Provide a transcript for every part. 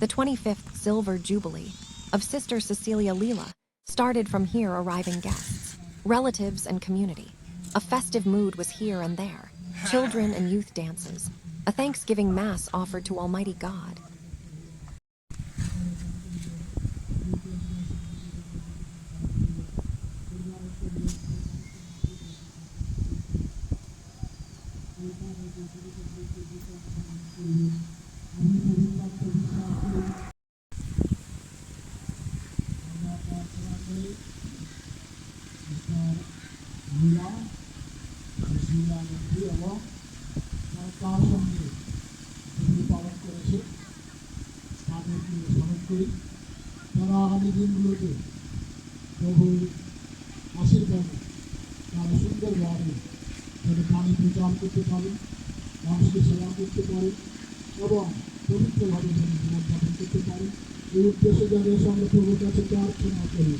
The 25th Silver Jubilee of Sister Cecilia Lila started from here arriving guests, relatives and community. A festive mood was here and there, children and youth dances, a Thanksgiving Mass offered to Almighty God. তারা আগামী দিনগুলোতে প্রভুর আশীর্বাদে তারা সুন্দরভাবে যাতে পানি প্রচার করতে পারেন, মানুষকে সেবা করতে পারেন এবং পবিত্রভাবে যেন জীবনযাপন করতে পারেন, এই উদ্দেশ্যে যাদের সঙ্গে প্রভুর কাছে প্রার্থনা করি।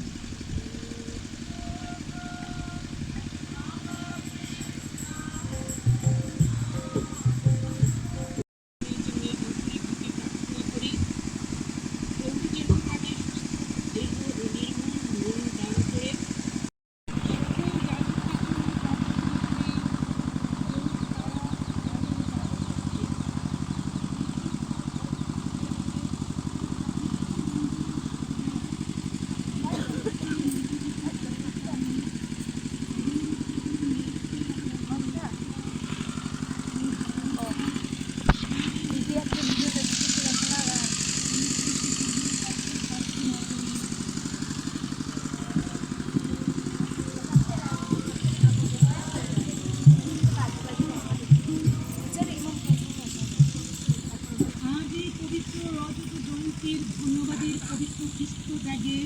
ধন্যবাদের পবিত্র খ্রিস্ট ত্যাগে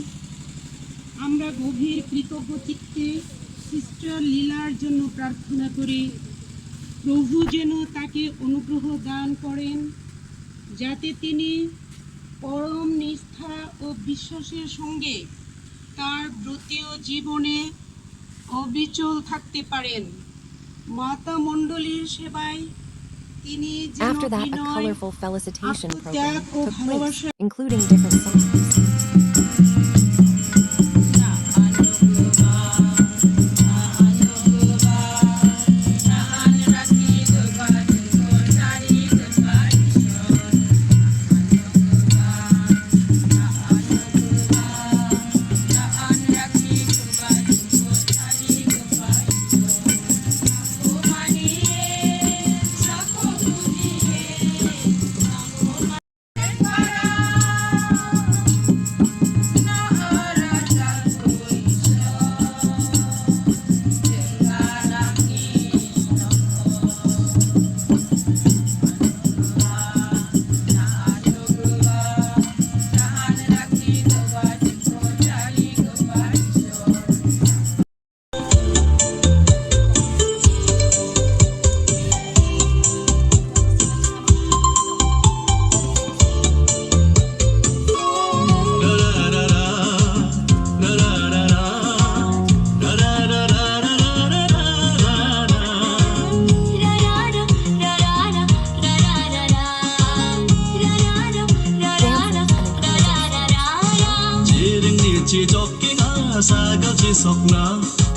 আমরা গভীর কৃতজ্ঞ চিত্তে সিস্টার লীলার জন্য প্রার্থনা করি। প্রভু যেন তাকে অনুগ্রহ দান করেন, যাতে তিনি পরম নিষ্ঠা ও বিশ্বাসের সঙ্গে তার ব্রতীয় জীবনে অবিচল থাকতে পারেন। মাতা মণ্ডলীর সেবায় After that, a colorful felicitation program took place, including different songs.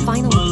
Finally,